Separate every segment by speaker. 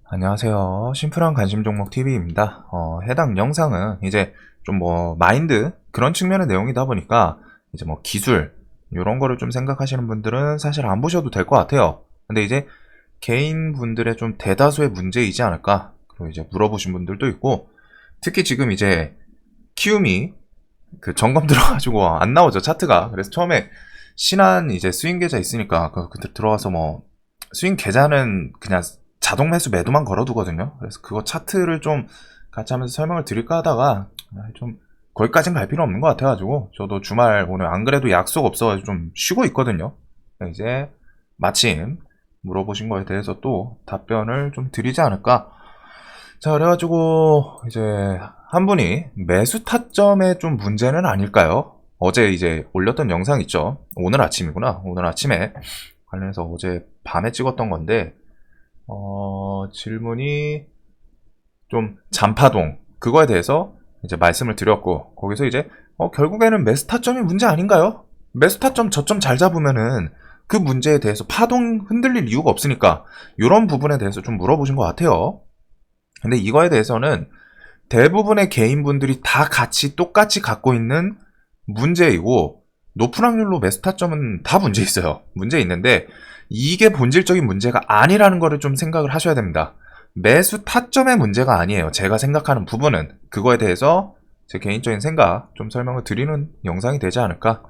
Speaker 1: 안녕하세요. 심플한 관심 종목 TV입니다. 해당 영상은 이제 좀 마인드 그런 측면의 내용이다 보니까 이제 기술 이런 거를 좀 생각하시는 분들은 사실 안 보셔도 될 것 같아요. 근데 이제 개인 분들의 좀 대다수의 문제이지 않을까? 그리고 이제 물어보신 분들도 있고, 특히 지금 이제 키움이 그 점검 들어가지고 안 나오죠, 차트가. 그래서 처음에 신한 이제 스윙 계좌 있으니까 그때 들어가서 스윙 계좌는 그냥 자동 매수 매도만 걸어두거든요. 그래서 그거 차트를 좀 같이 하면서 설명을 드릴까 하다가 좀 거기까진 갈 필요 없는 것 같아가지고 저도 주말 오늘 안 그래도 약속 없어가지고 좀 쉬고 있거든요. 이제 마침 물어보신 거에 대해서 또 답변을 좀 드리지 않을까. 자, 그래가지고 이제 한 분이 매수 타점에 좀 문제는 아닐까요? 어제 이제 올렸던 영상 있죠. 오늘 아침이구나. 오늘 아침에 관련해서 어제 밤에 찍었던 건데 질문이 좀 잔파동 그거에 대해서 이제 말씀을 드렸고, 거기서 이제 결국에는 매수 타점이 문제 아닌가요? 매수 타점 저점 잘 잡으면은 그 문제에 대해서 파동 흔들릴 이유가 없으니까 이런 부분에 대해서 좀 물어보신 것 같아요. 근데 이거에 대해서는 대부분의 개인분들이 다 같이 똑같이 갖고 있는 문제이고, 높은 확률로 매수 타점은 다 문제 있어요. 문제 있는데 이게 본질적인 문제가 아니라는 거를 좀 생각을 하셔야 됩니다. 매수 타점의 문제가 아니에요. 제가 생각하는 부분은 그거에 대해서 제 개인적인 생각 좀 설명을 드리는 영상이 되지 않을까.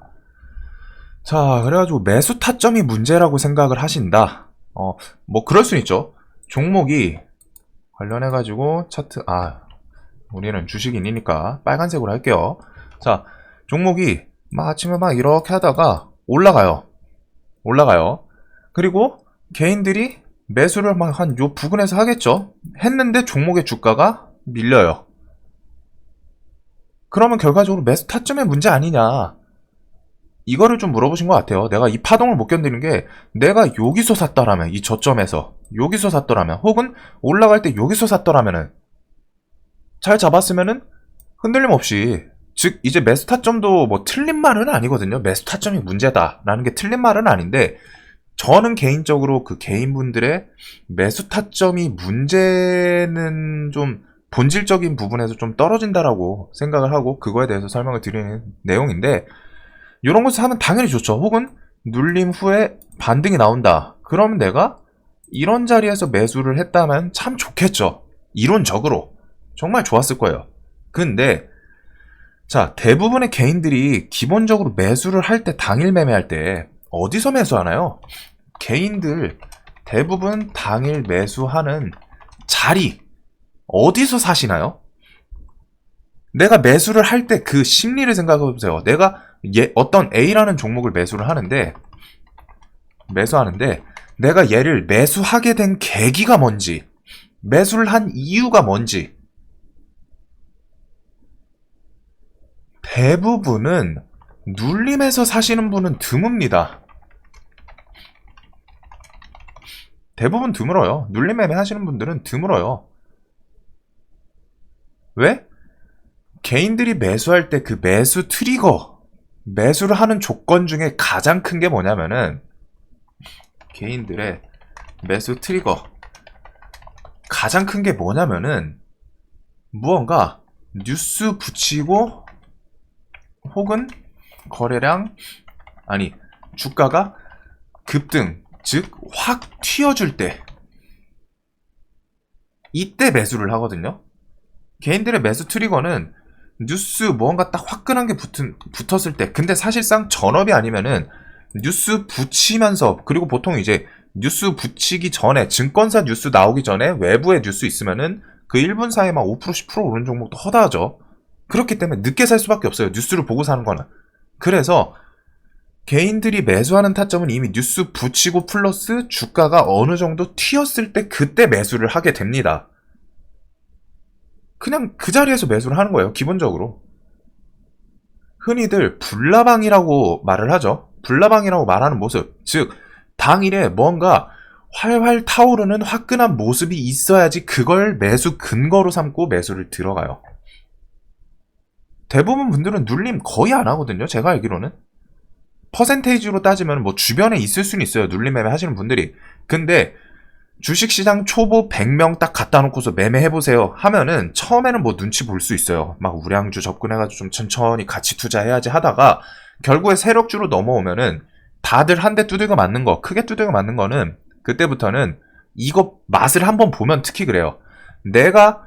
Speaker 1: 자, 그래가지고 매수 타점이 문제라고 생각을 하신다. 그럴 수 있죠. 종목이 관련해가지고 차트, 우리는 주식인이니까 빨간색으로 할게요. 자, 종목이 아침에 이렇게 하다가 올라가요. 그리고 개인들이 매수를 한 요 부근에서 하겠죠. 했는데 종목의 주가가 밀려요. 그러면 결과적으로 매수 타점의 문제 아니냐, 이거를 좀 물어보신 것 같아요. 내가 이 파동을 못 견디는 게, 내가 여기서 샀더라면, 이 저점에서 여기서 샀더라면, 혹은 올라갈 때 여기서 샀더라면은 잘 잡았으면은 흔들림 없이, 즉 이제 매수 타점도 틀린 말은 아니거든요. 매수 타점이 문제다라는 게 틀린 말은 아닌데, 저는 개인적으로 그 개인분들의 매수 타점이 문제는 좀 본질적인 부분에서 좀 떨어진다라고 생각을 하고 그거에 대해서 설명을 드리는 내용인데, 이런 것을 하면 당연히 좋죠. 혹은 눌림 후에 반등이 나온다. 그러면 내가 이런 자리에서 매수를 했다면 참 좋겠죠. 이론적으로 정말 좋았을 거예요. 근데 자, 대부분의 개인들이 기본적으로 매수를 할 때, 당일 매매할 때 어디서 매수하나요? 개인들 대부분 당일 매수하는 자리 어디서 사시나요? 내가 매수를 할 때 그 심리를 생각해보세요. 내가 어떤 A라는 종목을 매수하는데 내가 얘를 매수하게 된 계기가 뭔지, 매수를 한 이유가 뭔지, 대부분은 눌림에서 사시는 분은 드뭅니다. 대부분 드물어요. 눌림 매매 하시는 분들은 드물어요. 왜? 개인들이 매수할 때 그 매수 트리거, 매수를 하는 조건 중에 가장 큰 게 뭐냐면은, 개인들의 매수 트리거 가장 큰 게 뭐냐면은, 무언가 뉴스 붙이고, 혹은 거래량, 주가가 급등, 즉 확 튀어줄 때, 이때 매수를 하거든요. 개인들의 매수 트리거는 뉴스 뭔가 딱 화끈한 게 붙었을 때, 근데 사실상 전업이 아니면은 뉴스 붙이면서, 그리고 보통 이제 뉴스 붙이기 전에, 증권사 뉴스 나오기 전에 외부의 뉴스 있으면은 그 1분 사이에 5% 10% 오른 종목도 허다하죠. 그렇기 때문에 늦게 살 수밖에 없어요. 뉴스를 보고 사는 거는. 그래서 개인들이 매수하는 타점은 이미 뉴스 붙이고 플러스 주가가 어느 정도 튀었을 때, 그때 매수를 하게 됩니다. 그냥 그 자리에서 매수를 하는 거예요. 기본적으로. 흔히들 불나방이라고 말을 하죠. 불나방이라고 말하는 모습, 즉 당일에 뭔가 활활 타오르는 화끈한 모습이 있어야지 그걸 매수 근거로 삼고 매수를 들어가요. 대부분 분들은 눌림 거의 안 하거든요. 제가 알기로는. 퍼센테이지로 따지면 주변에 있을 수는 있어요. 눌림 매매 하시는 분들이. 근데 주식시장 초보 100명 딱 갖다 놓고서 매매해보세요 하면은 처음에는 뭐 눈치 볼 수 있어요. 막 우량주 접근해가지고 좀 천천히 같이 투자해야지 하다가 결국에 세력주로 넘어오면은 다들 한 대 두들겨 맞는 거, 크게 두들겨 맞는 거는 그때부터는 이거 맛을 한번 보면 특히 그래요. 내가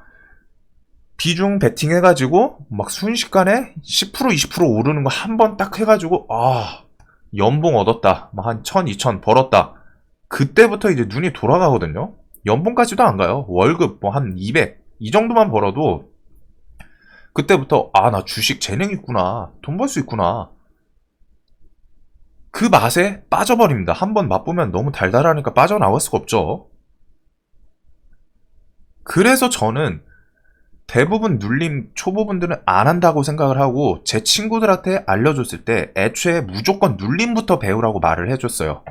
Speaker 1: 비중 베팅 해가지고 막 순식간에 10% 20% 오르는 거 한 번 딱 해가지고 연봉 얻었다. 막 한 1000, 2000 벌었다. 그때부터 이제 눈이 돌아가거든요. 연봉까지도 안 가요. 월급 뭐 한 200 이 정도만 벌어도 그때부터 나 주식 재능 있구나. 돈 벌 수 있구나. 그 맛에 빠져버립니다. 한번 맛보면 너무 달달하니까 빠져나올 수가 없죠. 그래서 저는 대부분 눌림 초보분들은 안 한다고 생각을 하고 제 친구들한테 알려줬을 때 애초에 무조건 눌림부터 배우라고 말을 해줬어요.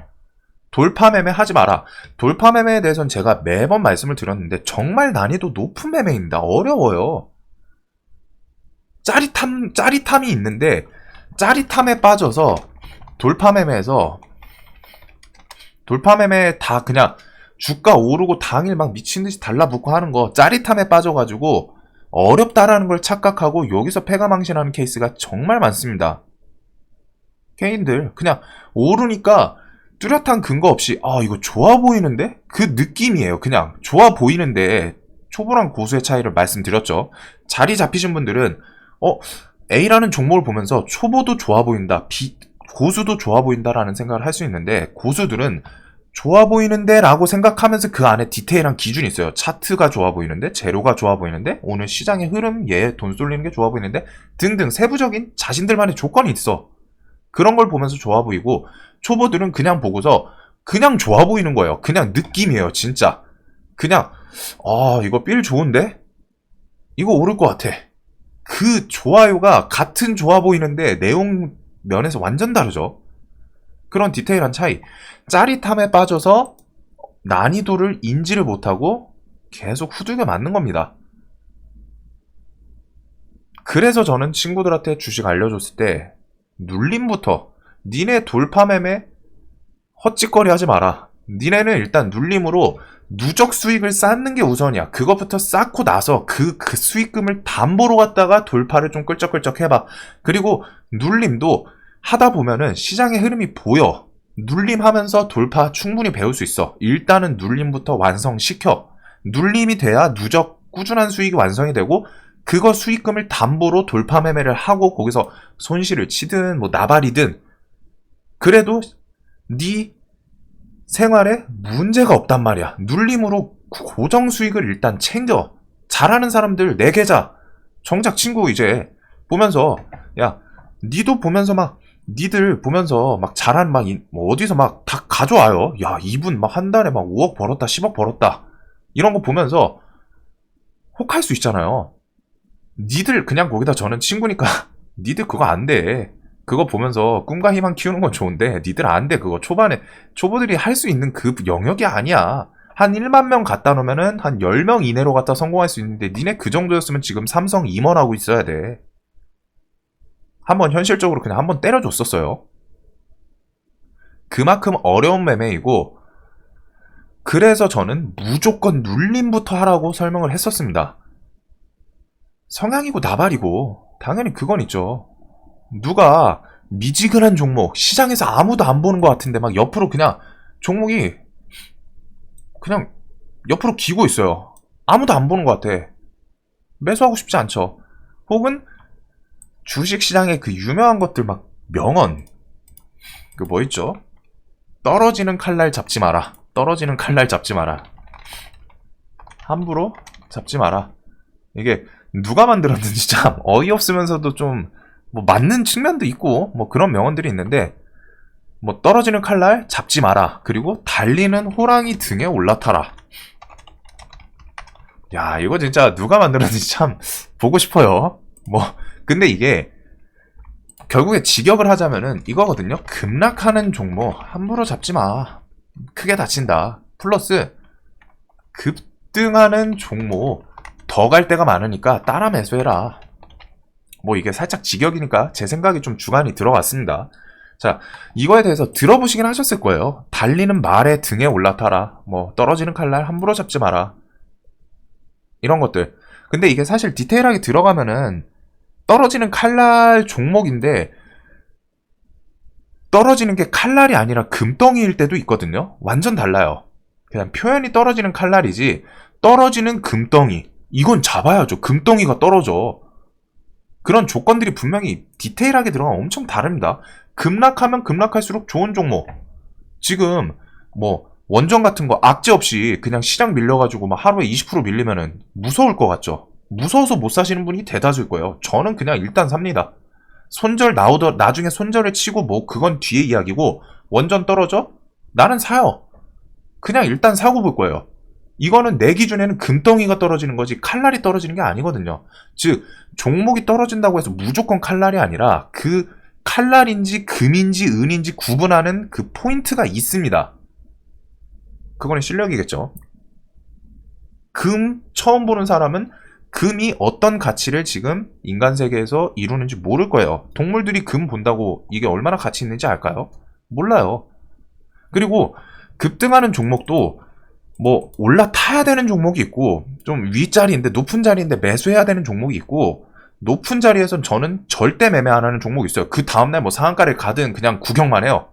Speaker 1: 돌파 매매 하지 마라. 돌파 매매에 대해서는 제가 매번 말씀을 드렸는데 정말 난이도 높은 매매입니다. 어려워요. 짜릿함이 있는데 짜릿함에 빠져서 돌파 매매에 다 그냥 주가 오르고 당일 막 미친듯이 달라붙고 하는 거 짜릿함에 빠져가지고 어렵다라는 걸 착각하고 여기서 패가망신하는 케이스가 정말 많습니다. 개인들 그냥 오르니까 뚜렷한 근거 없이 이거 좋아 보이는데? 그 느낌이에요. 그냥 좋아 보이는데 초보랑 고수의 차이를 말씀드렸죠. 자리 잡히신 분들은 A라는 종목을 보면서 초보도 좋아 보인다, 고수도 좋아 보인다라는 생각을 할 수 있는데 고수들은 좋아 보이는데 라고 생각하면서 그 안에 디테일한 기준이 있어요. 차트가 좋아 보이는데, 재료가 좋아 보이는데, 오늘 시장의 흐름, 얘 돈 쏠리는 게 좋아 보이는데 등등 세부적인 자신들만의 조건이 있어. 그런 걸 보면서 좋아 보이고 초보들은 그냥 보고서 그냥 좋아 보이는 거예요. 그냥 느낌이에요. 진짜 그냥 이거 빌 좋은데? 이거 오를 것 같아. 그 좋아요가 같은 좋아 보이는데 내용 면에서 완전 다르죠. 그런 디테일한 차이. 짜릿함에 빠져서 난이도를 인지를 못하고 계속 후두겨 맞는 겁니다. 그래서 저는 친구들한테 주식 알려줬을 때 눌림부터 니네 돌파 매매 헛짓거리 하지 마라. 니네는 일단 눌림으로 누적 수익을 쌓는 게 우선이야. 그것부터 쌓고 나서 그 수익금을 담보로 갖다가 돌파를 좀 끌적끌적 해봐. 그리고 눌림도 하다 보면은 시장의 흐름이 보여. 눌림하면서 돌파 충분히 배울 수 있어. 일단은 눌림부터 완성시켜. 눌림이 돼야 누적 꾸준한 수익이 완성이 되고 그거 수익금을 담보로 돌파 매매를 하고 거기서 손실을 치든 뭐 나발이든 그래도 네 생활에 문제가 없단 말이야. 눌림으로 고정 수익을 일단 챙겨. 잘하는 사람들 내 계좌 정작 친구 이제 보면서 야 니도 보면서 막 니들 보면서 막 잘한 막 뭐 어디서 막 다 가져와요. 야 이분 막 한 달에 막 5억 벌었다 10억 벌었다 이런 거 보면서 혹할 수 있잖아요. 니들 그냥 거기다 저는 친구니까 니들 그거 안 돼. 그거 보면서 꿈과 희망 키우는 건 좋은데 니들 안 돼. 그거 초반에 초보들이 할 수 있는 그 영역이 아니야. 한 1만 명 갖다 놓으면은 한 10명 이내로 갖다 성공할 수 있는데 니네 그 정도였으면 지금 삼성 임원하고 있어야 돼. 한번 현실적으로 그냥 한번 때려줬었어요. 그만큼 어려운 매매이고 그래서 저는 무조건 눌림부터 하라고 설명을 했었습니다. 성향이고 나발이고 당연히 그건 있죠. 누가 미지근한 종목 시장에서 아무도 안 보는 것 같은데 막 옆으로 그냥 종목이 그냥 옆으로 기고 있어요. 아무도 안 보는 것 같아. 매수하고 싶지 않죠. 혹은 주식시장에 그 유명한 것들 막 명언 그 뭐 있죠? 떨어지는 칼날 잡지 마라. 떨어지는 칼날 잡지 마라. 함부로 잡지 마라. 이게 누가 만들었는지 참 어이없으면서도 좀 뭐 맞는 측면도 있고 뭐 그런 명언들이 있는데 뭐 떨어지는 칼날 잡지 마라. 그리고 달리는 호랑이 등에 올라타라. 야 이거 진짜 누가 만들었는지 참 보고 싶어요. 뭐 근데 이게 결국에 직역을 하자면은 이거거든요. 급락하는 종목 함부로 잡지 마. 크게 다친다. 플러스 급등하는 종목 더 갈 때가 많으니까 따라 매수해라. 뭐 이게 살짝 직역이니까 제 생각이 좀 주관이 들어갔습니다. 자, 이거에 대해서 들어보시긴 하셨을 거예요. 달리는 말의 등에 올라타라. 뭐 떨어지는 칼날 함부로 잡지 마라. 이런 것들. 근데 이게 사실 디테일하게 들어가면은 떨어지는 칼날 종목인데 떨어지는 게 칼날이 아니라 금덩이일 때도 있거든요. 완전 달라요. 그냥 표현이 떨어지는 칼날이지 떨어지는 금덩이. 이건 잡아야죠. 금덩이가 떨어져. 그런 조건들이 분명히 디테일하게 들어가면 엄청 다릅니다. 급락하면 급락할수록 좋은 종목. 지금 뭐 원전 같은 거 악재 없이 그냥 시장 밀려가지고 막 하루에 20% 밀리면은 무서울 것 같죠? 무서워서 못 사시는 분이 대다수일 거예요. 저는 그냥 일단 삽니다. 손절 나중에 손절을 치고 뭐 그건 뒤에 이야기고 원전 떨어져? 나는 사요. 그냥 일단 사고 볼 거예요. 이거는 내 기준에는 금덩이가 떨어지는 거지 칼날이 떨어지는 게 아니거든요. 즉 종목이 떨어진다고 해서 무조건 칼날이 아니라 그 칼날인지 금인지 은인지 구분하는 그 포인트가 있습니다. 그거는 실력이겠죠. 금 처음 보는 사람은 금이 어떤 가치를 지금 인간 세계에서 이루는지 모를 거예요. 동물들이 금 본다고 이게 얼마나 가치 있는지 알까요? 몰라요. 그리고 급등하는 종목도 뭐 올라타야 되는 종목이 있고 좀 윗자리인데 높은 자리인데 매수해야 되는 종목이 있고 높은 자리에선 저는 절대 매매 안 하는 종목이 있어요. 그 다음날 뭐 상한가를 가든 그냥 구경만 해요.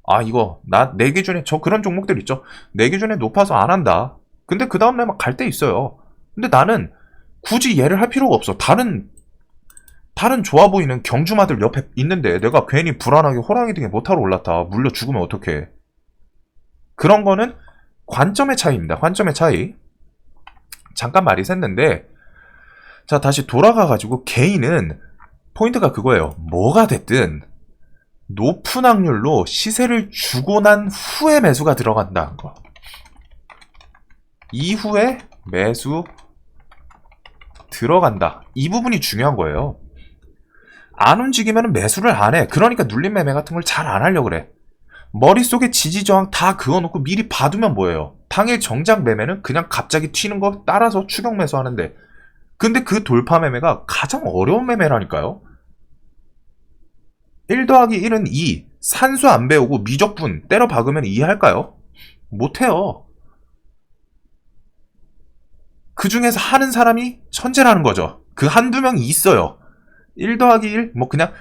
Speaker 1: 아 이거 내 기준에 저 그런 종목들 있죠. 내 기준에 높아서 안 한다. 근데 그 다음날 막 갈 때 있어요. 근데 나는 굳이 얘를 할 필요가 없어. 다른 좋아 보이는 경주마들 옆에 있는데 내가 괜히 불안하게 호랑이 등에 못하러 올라타. 물려 죽으면 어떡해. 그런 거는 관점의 차이입니다. 관점의 차이. 잠깐 말이 샜는데 자 다시 돌아가가지고 개인은 포인트가 그거예요. 뭐가 됐든 높은 확률로 시세를 주고 난 후에 매수가 들어간다는 거. 이후에 매수 들어간다. 이 부분이 중요한 거예요. 안 움직이면 매수를 안 해. 그러니까 눌림 매매 같은 걸 잘 안 하려고 그래. 머릿속에 지지저항 다 그어놓고 미리 봐두면 뭐예요? 당일 정장 매매는 그냥 갑자기 튀는 거 따라서 추격 매수하는데 근데 그 돌파 매매가 가장 어려운 매매라니까요. 1 더하기 1은 2. 산수 안 배우고 미적분 때려 박으면 이해할까요? 못해요. 그 중에서 하는 사람이 천재라는 거죠. 그 한두 명이 있어요. 1 더하기 1, 뭐 그냥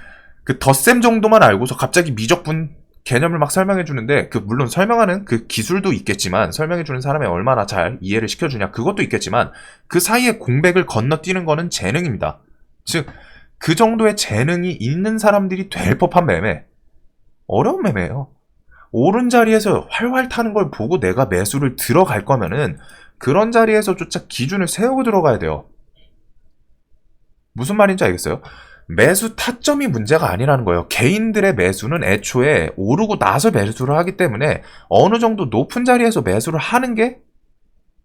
Speaker 1: 그 덧셈 정도만 알고서 갑자기 미적분 개념을 막 설명해주는데, 물론 설명하는 그 기술도 있겠지만, 설명해주는 사람이 얼마나 잘 이해를 시켜주냐, 그것도 있겠지만, 그 사이에 공백을 건너뛰는 거는 재능입니다. 즉, 그 정도의 재능이 있는 사람들이 될 법한 매매. 어려운 매매예요. 오른 자리에서 활활 타는 걸 보고 내가 매수를 들어갈 거면은, 그런 자리에서조차 기준을 세우고 들어가야 돼요. 무슨 말인지 알겠어요? 매수 타점이 문제가 아니라는 거예요. 개인들의 매수는 애초에 오르고 나서 매수를 하기 때문에 어느 정도 높은 자리에서 매수를 하는 게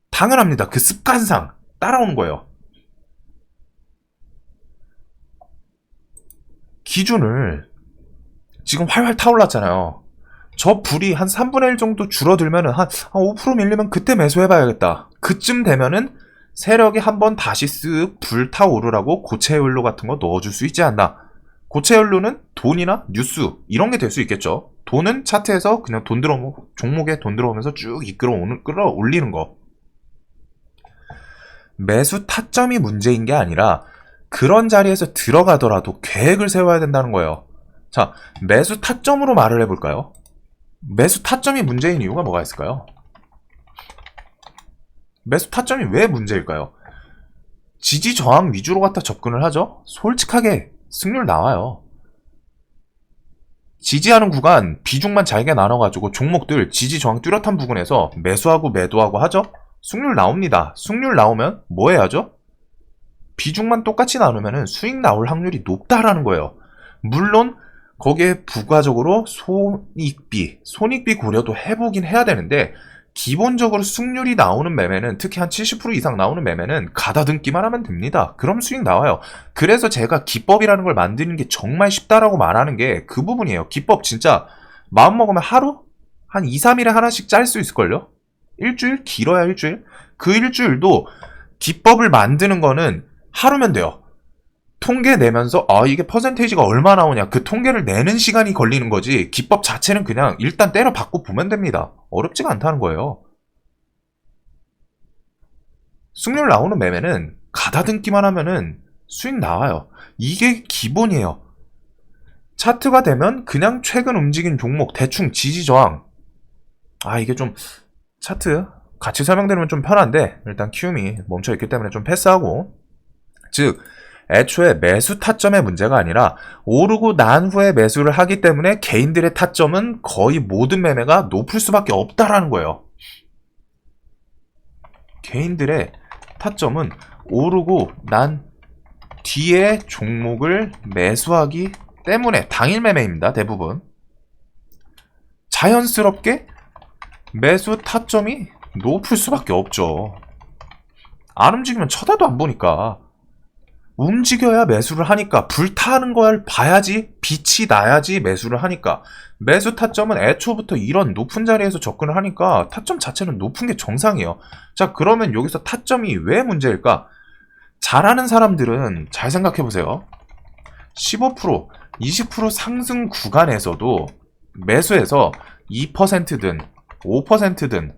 Speaker 1: 당연합니다. 그 습관상 따라오는 거예요. 기준을 지금 활활 타올랐잖아요. 저 불이 한 3분의 1 정도 줄어들면은 한 5% 밀리면 그때 매수해봐야겠다. 그쯤 되면은 세력이 한번 다시 쓱 불타오르라고 고체 연료 같은 거 넣어줄 수 있지 않나. 고체 연료는 돈이나 뉴스 이런 게 될 수 있겠죠. 돈은 차트에서 그냥 돈 들어오면 종목에 돈 들어오면서 쭉 끌어올리는 거. 매수 타점이 문제인 게 아니라 그런 자리에서 들어가더라도 계획을 세워야 된다는 거예요. 자, 매수 타점으로 말을 해볼까요? 매수 타점이 문제인 이유가 뭐가 있을까요? 매수 타점이 왜 문제일까요? 지지 저항 위주로 갖다 접근을 하죠? 솔직하게 승률 나와요. 지지하는 구간 비중만 잘게 나눠가지고 종목들 지지 저항 뚜렷한 부분에서 매수하고 매도하고 하죠? 승률 나옵니다. 승률 나오면 뭐 해야죠? 비중만 똑같이 나누면 수익 나올 확률이 높다라는 거예요. 물론 거기에 부가적으로 손익비 고려도 해보긴 해야 되는데 기본적으로 승률이 나오는 매매는 특히 한 70% 이상 나오는 매매는 가다듬기만 하면 됩니다. 그럼 수익 나와요. 그래서 제가 기법이라는 걸 만드는 게 정말 쉽다라고 말하는 게 그 부분이에요. 기법 진짜 마음먹으면 하루? 한 2, 3일에 하나씩 짤 수 있을걸요? 일주일? 길어야 일주일? 그 일주일도 기법을 만드는 거는 하루면 돼요. 통계 내면서 이게 퍼센테이지가 얼마 나오냐 그 통계를 내는 시간이 걸리는 거지 기법 자체는 그냥 일단 때려 박고 보면 됩니다. 어렵지가 않다는 거예요. 승률 나오는 매매는 가다듬기만 하면은 수익 나와요. 이게 기본이에요. 차트가 되면 그냥 최근 움직인 종목 대충 지지저항 이게 좀 차트 같이 설명드리면 좀 편한데 일단 키움이 멈춰있기 때문에 좀 패스하고 즉 애초에 매수 타점의 문제가 아니라 오르고 난 후에 매수를 하기 때문에 개인들의 타점은 거의 모든 매매가 높을 수밖에 없다라는 거예요. 개인들의 타점은 오르고 난 뒤에 종목을 매수하기 때문에 당일 매매입니다. 대부분. 자연스럽게 매수 타점이 높을 수밖에 없죠. 안 움직이면 쳐다도 안 보니까. 움직여야 매수를 하니까 불타는 걸 봐야지 빛이 나야지 매수를 하니까 매수 타점은 애초부터 이런 높은 자리에서 접근을 하니까 타점 자체는 높은 게 정상이에요. 자 그러면 여기서 타점이 왜 문제일까? 잘하는 사람들은 잘 생각해보세요. 15% 20% 상승 구간에서도 매수해서 2%든 5%든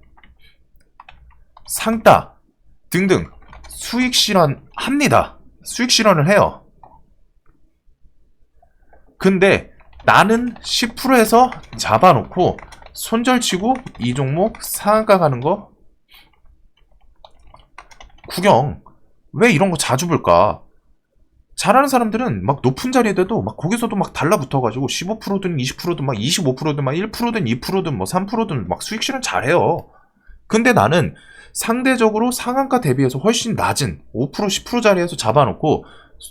Speaker 1: 상따 등등 수익 실현합니다. 수익 실현을 해요. 근데 나는 10%에서 잡아놓고 손절치고 이 종목 상한가 가는 거 구경 왜 이런 거 자주 볼까? 잘하는 사람들은 막 높은 자리에도 막 거기서도 막 달라붙어가지고 15%든 20%든 막 25%든 막 1%든 2%든 뭐 3%든 막 수익 실현 잘해요. 근데 나는 상대적으로 상한가 대비해서 훨씬 낮은 5% 10% 자리에서 잡아놓고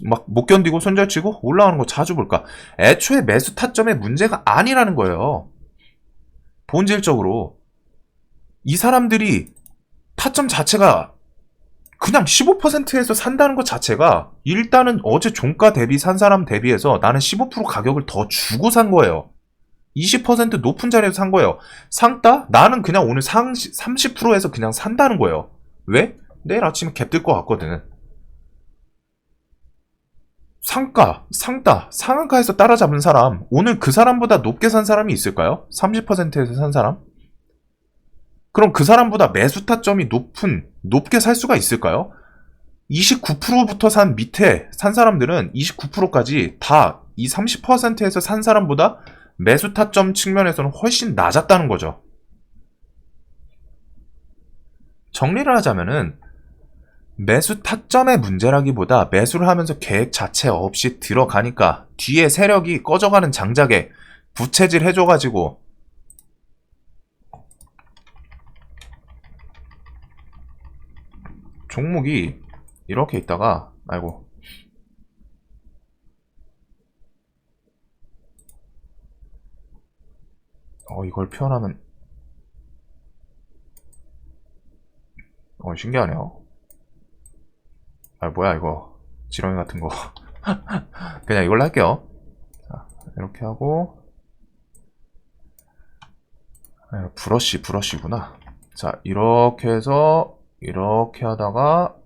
Speaker 1: 막 못 견디고 손절치고 올라가는 거 자주 볼까? 애초에 매수 타점의 문제가 아니라는 거예요. 본질적으로 이 사람들이 타점 자체가 그냥 15%에서 산다는 것 자체가 일단은 어제 종가 대비 산 사람 대비해서 나는 15% 가격을 더 주고 산 거예요. 20% 높은 자리에서 산 거예요. 상따? 나는 그냥 오늘 30%에서 그냥 산다는 거예요. 왜? 내일 아침에 갭 뜰 것 같거든. 상가, 상따, 상한가에서 따라잡은 사람, 오늘 그 사람보다 높게 산 사람이 있을까요? 30%에서 산 사람? 그럼 그 사람보다 매수 타점이 높게 살 수가 있을까요? 29%부터 산 밑에 산 사람들은 29%까지 다 이 30%에서 산 사람보다 매수 타점 측면에서는 훨씬 낮았다는 거죠. 정리를 하자면은 매수 타점의 문제라기보다 매수를 하면서 계획 자체 없이 들어가니까 뒤에 세력이 꺼져가는 장작에 부채질 해줘가지고 종목이 이렇게 있다가 아이고 이걸 표현하면 신기하네요. 뭐야 이거 지렁이 같은 거 그냥 이걸로 할게요. 자, 이렇게 하고 브러쉬구나. 자 이렇게 해서 이렇게 하다가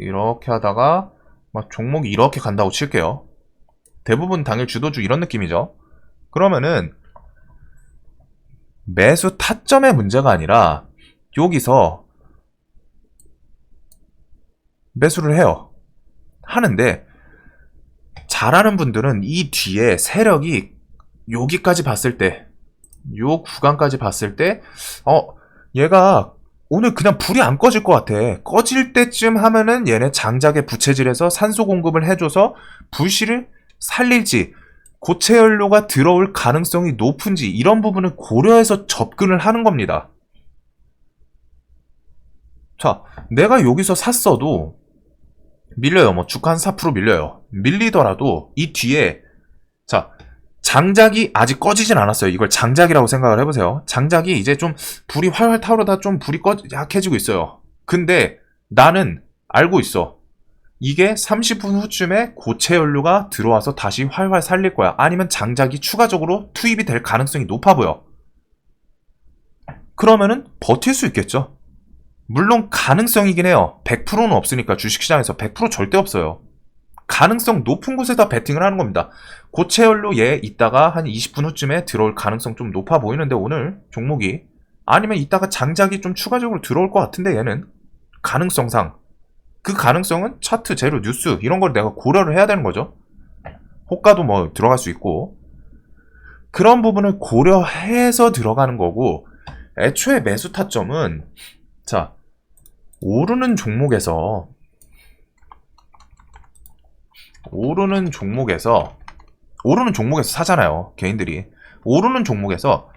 Speaker 1: 막 종목이 이렇게 간다고 칠게요. 대부분 당일 주도주 이런 느낌이죠. 그러면은 매수 타점의 문제가 아니라 여기서 매수를 해요. 하는데 잘하는 분들은 이 뒤에 세력이 여기까지 봤을 때 요 구간까지 봤을 때 얘가 오늘 그냥 불이 안 꺼질 것 같아. 꺼질 때쯤 하면은 얘네 장작에 부채질해서 산소 공급을 해줘서 불씨를 살릴지 고체 연료가 들어올 가능성이 높은지 이런 부분을 고려해서 접근을 하는 겁니다. 자, 내가 여기서 샀어도 밀려요. 뭐 주가 한 4% 밀려요. 밀리더라도 이 뒤에 자 장작이 아직 꺼지진 않았어요. 이걸 장작이라고 생각을 해보세요. 장작이 이제 좀 불이 활활 타오르다 좀 불이 약해지고 있어요. 근데 나는 알고 있어. 이게 30분 후쯤에 고체 연료가 들어와서 다시 활활 살릴 거야. 아니면 장작이 추가적으로 투입이 될 가능성이 높아 보여. 그러면은 버틸 수 있겠죠. 물론 가능성이긴 해요. 100%는 없으니까 주식시장에서 100% 절대 없어요. 가능성 높은 곳에다 베팅을 하는 겁니다. 고체열로 얘 이따가 한 20분 후쯤에 들어올 가능성 좀 높아 보이는데 오늘 종목이 아니면 이따가 장작이 좀 추가적으로 들어올 것 같은데 얘는 가능성상 그 가능성은 차트, 재료, 뉴스 이런 걸 내가 고려를 해야 되는 거죠. 호가도 뭐 들어갈 수 있고 그런 부분을 고려해서 들어가는 거고 애초에 매수 타점은 자 오르는 종목에서 사잖아요. 개인들이 오르는 종목에서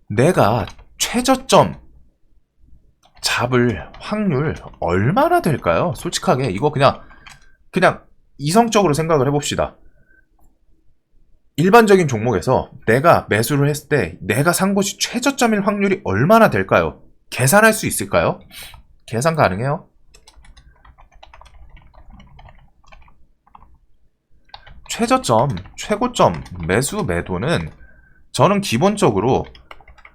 Speaker 1: 내가 최저점 잡을 확률 얼마나 될까요? 솔직하게 이거 그냥 이성적으로 생각을 해봅시다. 일반적인 종목에서 내가 매수를 했을 때 내가 산 곳이 최저점일 확률이 얼마나 될까요? 계산할 수 있을까요? 계산 가능해요? 최저점, 최고점, 매수, 매도는 저는 기본적으로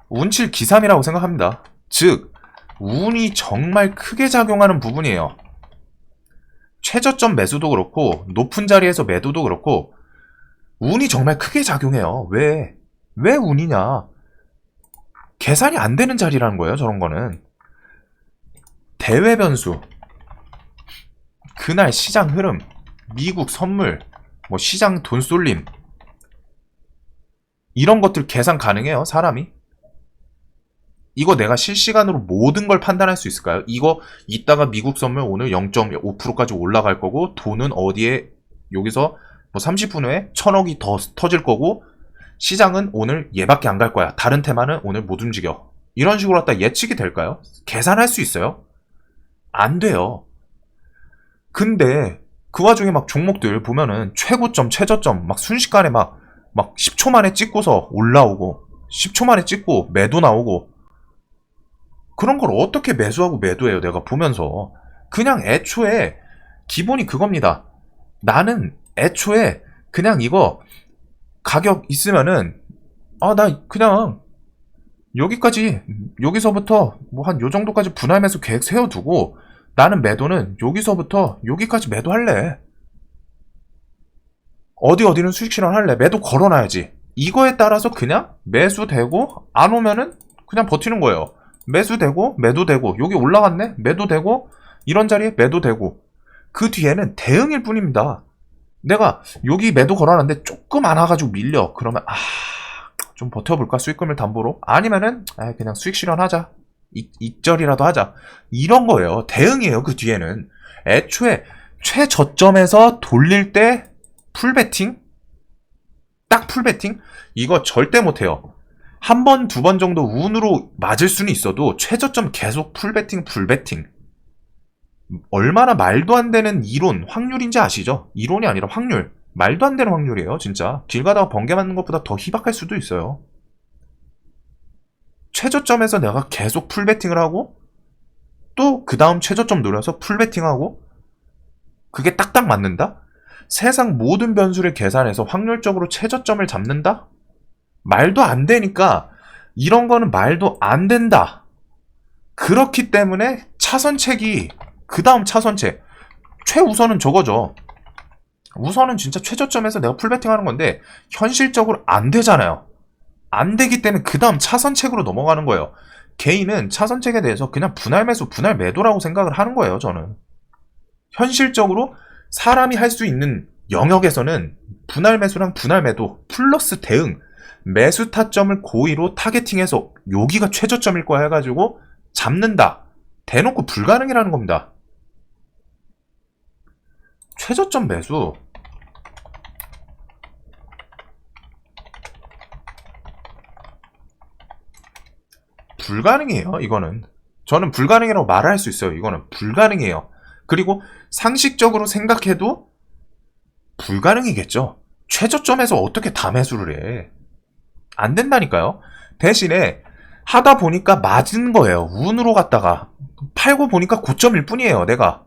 Speaker 1: 운칠 기삼이라고 생각합니다. 즉, 운이 정말 크게 작용하는 부분이에요. 최저점 매수도 그렇고 높은 자리에서 매도도 그렇고 운이 정말 크게 작용해요. 왜 운이냐? 계산이 안 되는 자리라는 거예요. 저런 거는 대외 변수, 그날 시장 흐름, 미국 선물, 뭐 시장 돈 쏠림 이런 것들 계산 가능해요. 사람이 이거 내가 실시간으로 모든 걸 판단할 수 있을까요? 이거 이따가 미국 선물 오늘 0.5%까지 올라갈 거고 돈은 어디에 여기서 뭐 30분 후에 1000억이 더 터질 거고 시장은 오늘 얘밖에 안 갈 거야. 다른 테마는 오늘 못 움직여. 이런 식으로 갖다 예측이 될까요? 계산할 수 있어요? 안 돼요. 근데 그 와중에 막 종목들 보면은 최고점, 최저점 막 순식간에 막 10초 만에 찍고서 올라오고 10초 만에 찍고 매도 나오고 그런 걸 어떻게 매수하고 매도해요? 내가 보면서 그냥 애초에 기본이 그겁니다. 나는 애초에 그냥 이거 가격 있으면은 나 그냥 여기까지 여기서부터 뭐 한 요 정도까지 분할 매수 계획 세워두고 나는 매도는 여기서부터 여기까지 매도할래. 어디는 수익 실현할래. 매도 걸어놔야지. 이거에 따라서 그냥 매수되고 안 오면은 그냥 버티는 거예요. 매수되고 매도되고 여기 올라갔네 매도되고 이런 자리에 매도되고 그 뒤에는 대응일 뿐입니다. 내가 여기 매도 걸어놨는데 조금 안 와가지고 밀려. 그러면 좀 버텨볼까? 수익금을 담보로? 아니면은 그냥 수익 실현하자. 익절이라도 하자. 이런 거예요. 대응이에요. 그 뒤에는 애초에 최저점에서 돌릴 때 풀베팅? 딱 풀베팅? 이거 절대 못해요. 한 번, 두 번 정도 운으로 맞을 수는 있어도 최저점 계속 풀베팅, 풀베팅. 얼마나 말도 안 되는 이론, 확률인지 아시죠? 이론이 아니라 확률. 말도 안 되는 확률이에요, 진짜. 길 가다가 번개 맞는 것보다 더 희박할 수도 있어요. 최저점에서 내가 계속 풀베팅을 하고 또 그 다음 최저점 노려서 풀베팅하고 그게 딱딱 맞는다? 세상 모든 변수를 계산해서 확률적으로 최저점을 잡는다? 말도 안 되니까 이런 거는 말도 안 된다. 그렇기 때문에 차선책이 그 다음 차선책 최우선은 저거죠. 우선은 진짜 최저점에서 내가 풀베팅 하는 건데 현실적으로 안 되잖아요. 안 되기 때문에 그 다음 차선책으로 넘어가는 거예요. 개인은 차선책에 대해서 그냥 분할 매수, 분할 매도라고 생각을 하는 거예요. 저는 현실적으로 사람이 할 수 있는 영역에서는 분할 매수랑 분할 매도 플러스 대응 매수 타점을 고의로 타겟팅해서 여기가 최저점일 거야 해가지고 잡는다. 대놓고 불가능이라는 겁니다. 최저점 매수 불가능해요. 이거는 저는 불가능이라고 말을 할 수 있어요. 이거는 불가능해요. 그리고 상식적으로 생각해도 불가능이겠죠. 최저점에서 어떻게 다 매수를 해. 안 된다니까요. 대신에 하다 보니까 맞은 거예요. 운으로 갔다가 팔고 보니까 고점일 뿐이에요. 내가.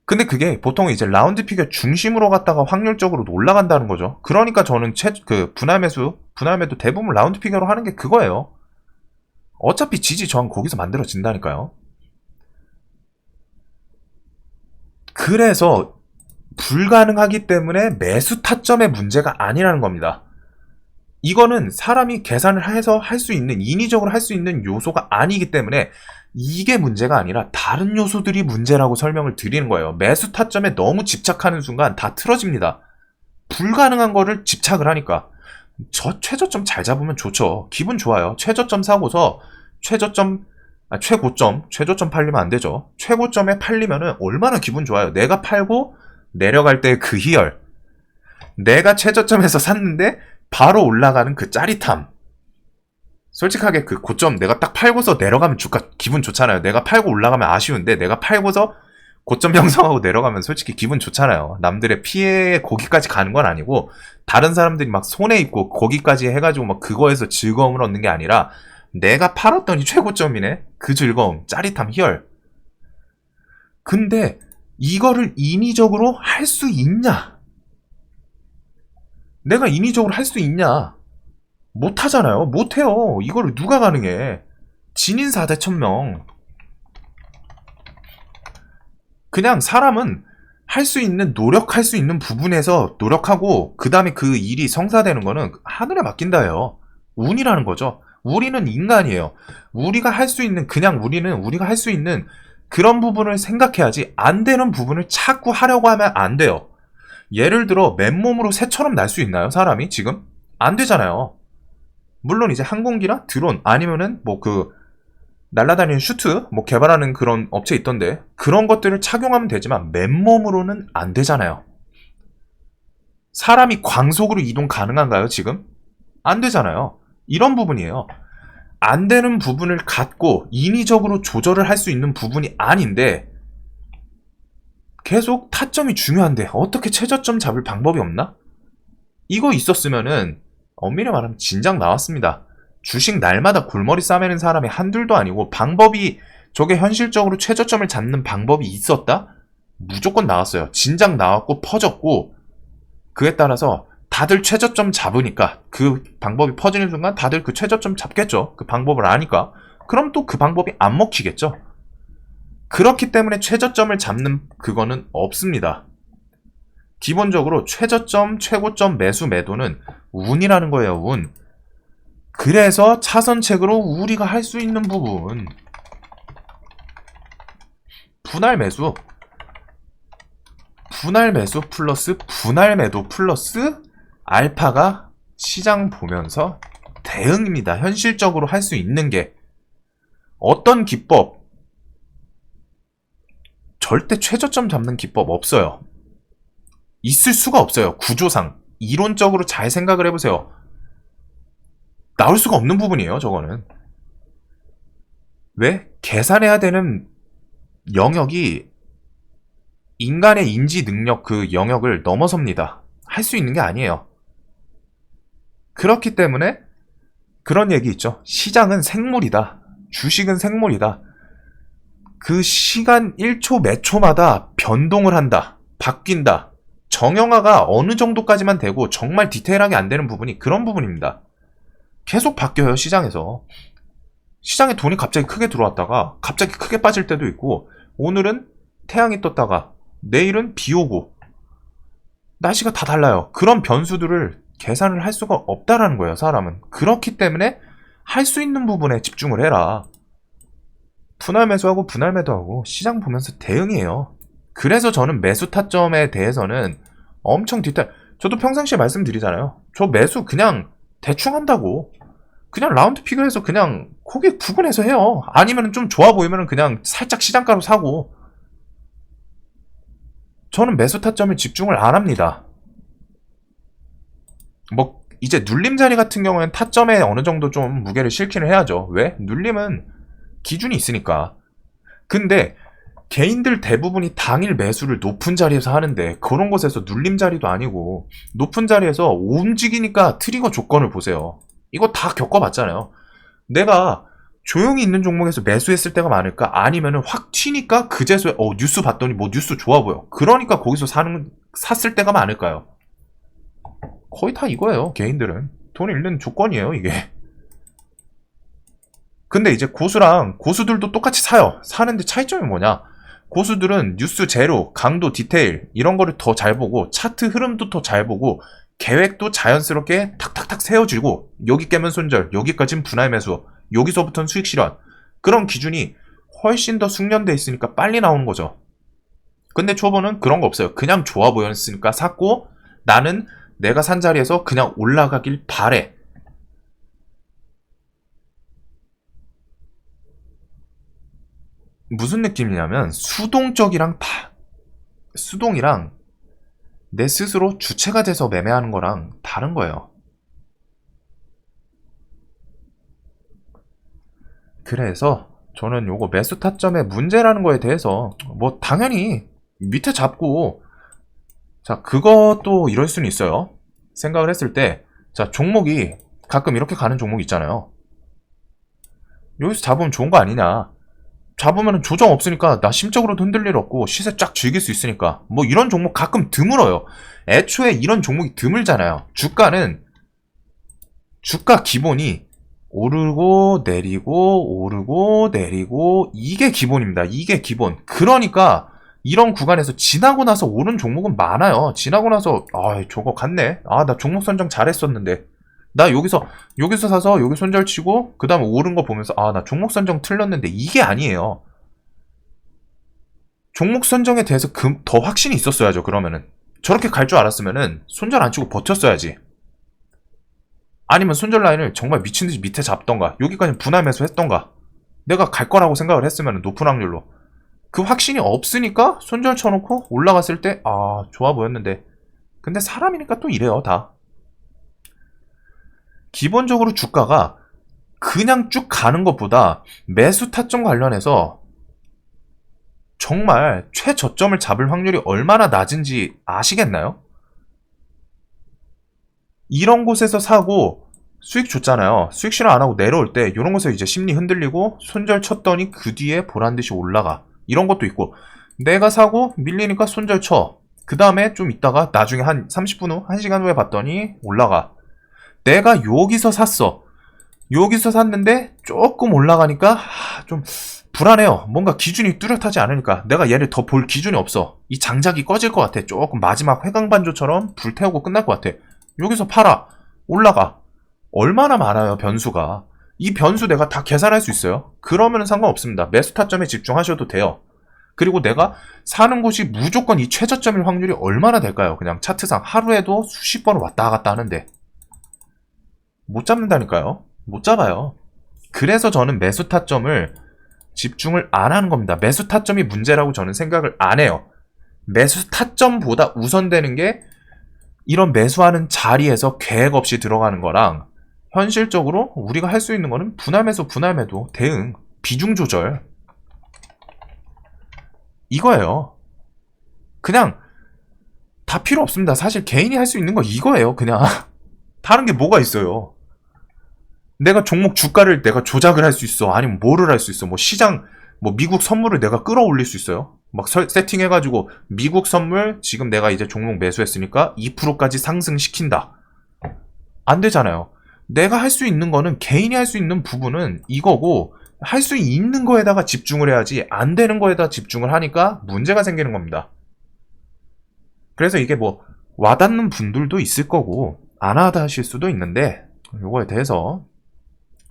Speaker 1: 근데 그게 보통 이제 라운드 피겨 중심으로 갔다가 확률적으로 올라간다는 거죠. 그러니까 저는 분할 매도 대부분 라운드 피겨로 하는 게 그거예요. 어차피 지지 저항 거기서 만들어진다니까요. 그래서 불가능하기 때문에 매수 타점의 문제가 아니라는 겁니다. 이거는 사람이 계산을 해서 할 수 있는, 인위적으로 할 수 있는 요소가 아니기 때문에 이게 문제가 아니라 다른 요소들이 문제라고 설명을 드리는 거예요. 매수 타점에 너무 집착하는 순간 다 틀어집니다. 불가능한 거를 집착을 하니까. 저 최저점 잘 잡으면 좋죠. 기분 좋아요. 최저점 사고서 최저점 팔리면 안 되죠. 최고점에 팔리면은 얼마나 기분 좋아요. 내가 팔고 내려갈 때 그 희열. 내가 최저점에서 샀는데 바로 올라가는 그 짜릿함. 솔직하게 그 고점 내가 딱 팔고서 내려가면 기분 좋잖아요. 내가 팔고 올라가면 아쉬운데 내가 팔고서 고점 형성하고 내려가면 솔직히 기분 좋잖아요. 남들의 피해에 거기까지 가는 건 아니고 다른 사람들이 막 손해 입고 거기까지 해가지고 막 그거에서 즐거움을 얻는 게 아니라 내가 팔았더니 최고점이네. 그 즐거움, 짜릿함, 희열. 근데 이거를 인위적으로 할 수 있냐? 내가 인위적으로 할 수 있냐? 못하잖아요. 못해요. 이거를 누가 가능해? 진인 4대 1000명. 그냥 사람은 할 수 있는, 노력할 수 있는 부분에서 노력하고 그 다음에 그 일이 성사되는 거는 하늘에 맡긴다예요. 운이라는 거죠. 우리는 인간이에요. 우리가 할 수 있는, 우리가 할 수 있는 그런 부분을 생각해야지 안 되는 부분을 자꾸 하려고 하면 안 돼요. 예를 들어 맨몸으로 새처럼 날 수 있나요? 사람이 지금? 안 되잖아요. 물론 이제 항공기나 드론 아니면은 뭐 그 날아다니는 슈트 뭐 개발하는 그런 업체 있던데 그런 것들을 착용하면 되지만 맨몸으로는 안 되잖아요. 사람이 광속으로 이동 가능한가요, 지금? 안 되잖아요. 이런 부분이에요. 안 되는 부분을 갖고 인위적으로 조절을 할 수 있는 부분이 아닌데 계속 타점이 중요한데 어떻게 최저점 잡을 방법이 없나? 이거 있었으면은 엄밀히 말하면 진작 나왔습니다. 주식 날마다 골머리 싸매는 사람이 한둘도 아니고 방법이 저게 현실적으로 최저점을 잡는 방법이 있었다? 무조건 나왔어요. 진작 나왔고 퍼졌고 그에 따라서 다들 최저점 잡으니까 그 방법이 퍼지는 순간 다들 그 최저점 잡겠죠. 그 방법을 아니까. 그럼 또 그 방법이 안 먹히겠죠. 그렇기 때문에 최저점을 잡는 그거는 없습니다. 기본적으로 최저점, 최고점 매수 매도는 운이라는 거예요. 운. 그래서 차선책으로 우리가 할 수 있는 부분 분할 매수 플러스 분할 매도 플러스 알파가 시장 보면서 대응입니다. 현실적으로 할 수 있는 게 어떤 기법 절대 최저점 잡는 기법 없어요. 있을 수가 없어요. 구조상 이론적으로 잘 생각을 해보세요. 나올 수가 없는 부분이에요. 저거는 왜? 계산해야 되는 영역이 인간의 인지 능력 그 영역을 넘어섭니다. 할 수 있는 게 아니에요. 그렇기 때문에 그런 얘기 있죠. 시장은 생물이다. 주식은 생물이다. 그 시간 1초 몇 초마다 변동을 한다. 바뀐다. 정형화가 어느 정도까지만 되고 정말 디테일하게 안 되는 부분이 그런 부분입니다. 계속 바뀌어요. 시장에서. 시장에 돈이 갑자기 크게 들어왔다가 갑자기 크게 빠질 때도 있고 오늘은 태양이 떴다가 내일은 비 오고 날씨가 다 달라요. 그런 변수들을 계산을 할 수가 없다라는 거예요. 사람은. 그렇기 때문에 할 수 있는 부분에 집중을 해라. 분할 매수하고 분할 매도하고 시장 보면서 대응이에요. 그래서 저는 매수 타점에 대해서는 엄청 저도 평상시에 말씀드리잖아요. 저 매수 그냥 대충 한다고. 그냥 라운드 피그해서 그냥 고개 구분해서 해요. 아니면 좀 좋아 보이면 그냥 살짝 시장가로 사고. 저는 매수 타점에 집중을 안 합니다. 뭐 이제 눌림 자리 같은 경우에는 타점에 어느 정도 좀 무게를 실기는 해야죠. 왜? 눌림은 기준이 있으니까. 근데 개인들 대부분이 당일 매수를 높은 자리에서 하는데 그런 곳에서 눌림 자리도 아니고 높은 자리에서 움직이니까 트리거 조건을 보세요. 이거 다 겪어봤잖아요. 내가 조용히 있는 종목에서 매수했을 때가 많을까? 아니면은 확 튀니까 그제서야 뉴스 봤더니 뭐 뉴스 좋아 보여. 그러니까 거기서 샀을 때가 많을까요? 거의 다 이거예요. 개인들은 돈 잃는 조건이에요. 이게. 근데 이제 고수들도 똑같이 사요. 사는데 차이점이 뭐냐? 고수들은 뉴스 제로, 강도, 디테일 이런 거를 더 잘 보고 차트 흐름도 더 잘 보고 계획도 자연스럽게 탁탁탁 세워지고 여기 깨면 손절, 여기까지는 분할 매수, 여기서부터는 수익 실현 그런 기준이 훨씬 더 숙련돼 있으니까 빨리 나오는 거죠. 근데 초보는 그런 거 없어요. 그냥 좋아 보였으니까 샀고 나는 내가 산 자리에서 그냥 올라가길 바래. 무슨 느낌이냐면 수동이랑 내 스스로 주체가 돼서 매매하는 거랑 다른 거예요. 그래서 저는 요거 매수 타점의 문제라는 거에 대해서 뭐 당연히 밑에 잡고 자 그것도 이럴 수는 있어요. 생각을 했을 때 자 종목이 가끔 이렇게 가는 종목 있잖아요. 여기서 잡으면 좋은 거 아니냐. 잡으면 조정 없으니까 나 심적으로도 흔들 일 없고 시세 쫙 즐길 수 있으니까 뭐 이런 종목 가끔 드물어요. 애초에 이런 종목이 드물잖아요. 주가 기본이 오르고 내리고 이게 기본입니다. 이게 기본. 그러니까 이런 구간에서 지나고 나서 오른 종목은 많아요. 지나고 나서 저거 갔네. 나 종목 선정 잘했었는데 나 여기서 사서 여기 손절 치고 그 다음에 오른 거 보면서 나 종목 선정 틀렸는데 이게 아니에요. 종목 선정에 대해서 더 확신이 있었어야죠. 그러면은 저렇게 갈 줄 알았으면은 손절 안 치고 버텼어야지. 아니면 손절 라인을 정말 미친듯이 밑에 잡던가 여기까지 분할 매수 했던가 내가 갈 거라고 생각을 했으면 높은 확률로 그 확신이 없으니까 손절 쳐놓고 올라갔을 때 좋아 보였는데 근데 사람이니까 또 이래요. 다 기본적으로 주가가 그냥 쭉 가는 것보다 매수 타점 관련해서 정말 최저점을 잡을 확률이 얼마나 낮은지 아시겠나요? 이런 곳에서 사고 수익 줬잖아요. 수익 실현 안 하고 내려올 때 이런 곳에서 이제 심리 흔들리고 손절 쳤더니 그 뒤에 보란듯이 올라가. 이런 것도 있고 내가 사고 밀리니까 손절 쳐. 그 다음에 좀 있다가 나중에 한 30분 후, 1시간 후에 봤더니 올라가. 내가 여기서 샀어. 여기서 샀는데 조금 올라가니까 좀 불안해요. 뭔가 기준이 뚜렷하지 않으니까 내가 얘를 더 볼 기준이 없어. 이 장작이 꺼질 것 같아. 조금 마지막 회광반조처럼 불태우고 끝날 것 같아. 여기서 팔아. 올라가. 얼마나 많아요, 변수가. 이 변수 내가 다 계산할 수 있어요. 그러면 상관없습니다. 매수 타점에 집중하셔도 돼요. 그리고 내가 사는 곳이 무조건 이 최저점일 확률이 얼마나 될까요? 그냥 차트상 하루에도 수십 번 왔다 갔다 하는데 못 잡는다니까요. 못 잡아요. 그래서 저는 매수 타점을 집중을 안 하는 겁니다. 매수 타점이 문제라고 저는 생각을 안 해요. 매수 타점보다 우선되는 게 이런 매수하는 자리에서 계획 없이 들어가는 거랑 현실적으로 우리가 할 수 있는 거는 분할 매수, 분할 매도, 대응, 비중 조절 이거예요. 그냥 다 필요 없습니다. 사실 개인이 할 수 있는 거 이거예요. 그냥 다른 게 뭐가 있어요. 내가 종목 주가를 내가 조작을 할 수 있어. 아니면 뭐를 할 수 있어. 뭐 시장, 뭐 미국 선물을 내가 끌어올릴 수 있어요. 막 세팅해가지고 미국 선물 지금 내가 이제 종목 매수했으니까 2%까지 상승시킨다. 안 되잖아요. 내가 할 수 있는 거는 개인이 할 수 있는 부분은 이거고 할 수 있는 거에다가 집중을 해야지 안 되는 거에다 집중을 하니까 문제가 생기는 겁니다. 그래서 이게 뭐 와닿는 분들도 있을 거고 안 와닿으실 수도 있는데 이거에 대해서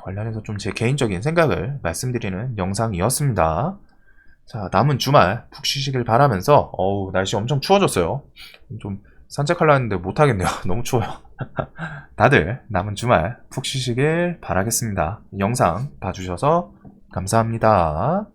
Speaker 1: 관련해서 좀 제 개인적인 생각을 말씀드리는 영상이었습니다. 자, 남은 주말 푹 쉬시길 바라면서 날씨 엄청 추워졌어요. 좀 산책하려 했는데 못하겠네요. 너무 추워요. 다들 남은 주말 푹 쉬시길 바라겠습니다. 영상 봐주셔서 감사합니다.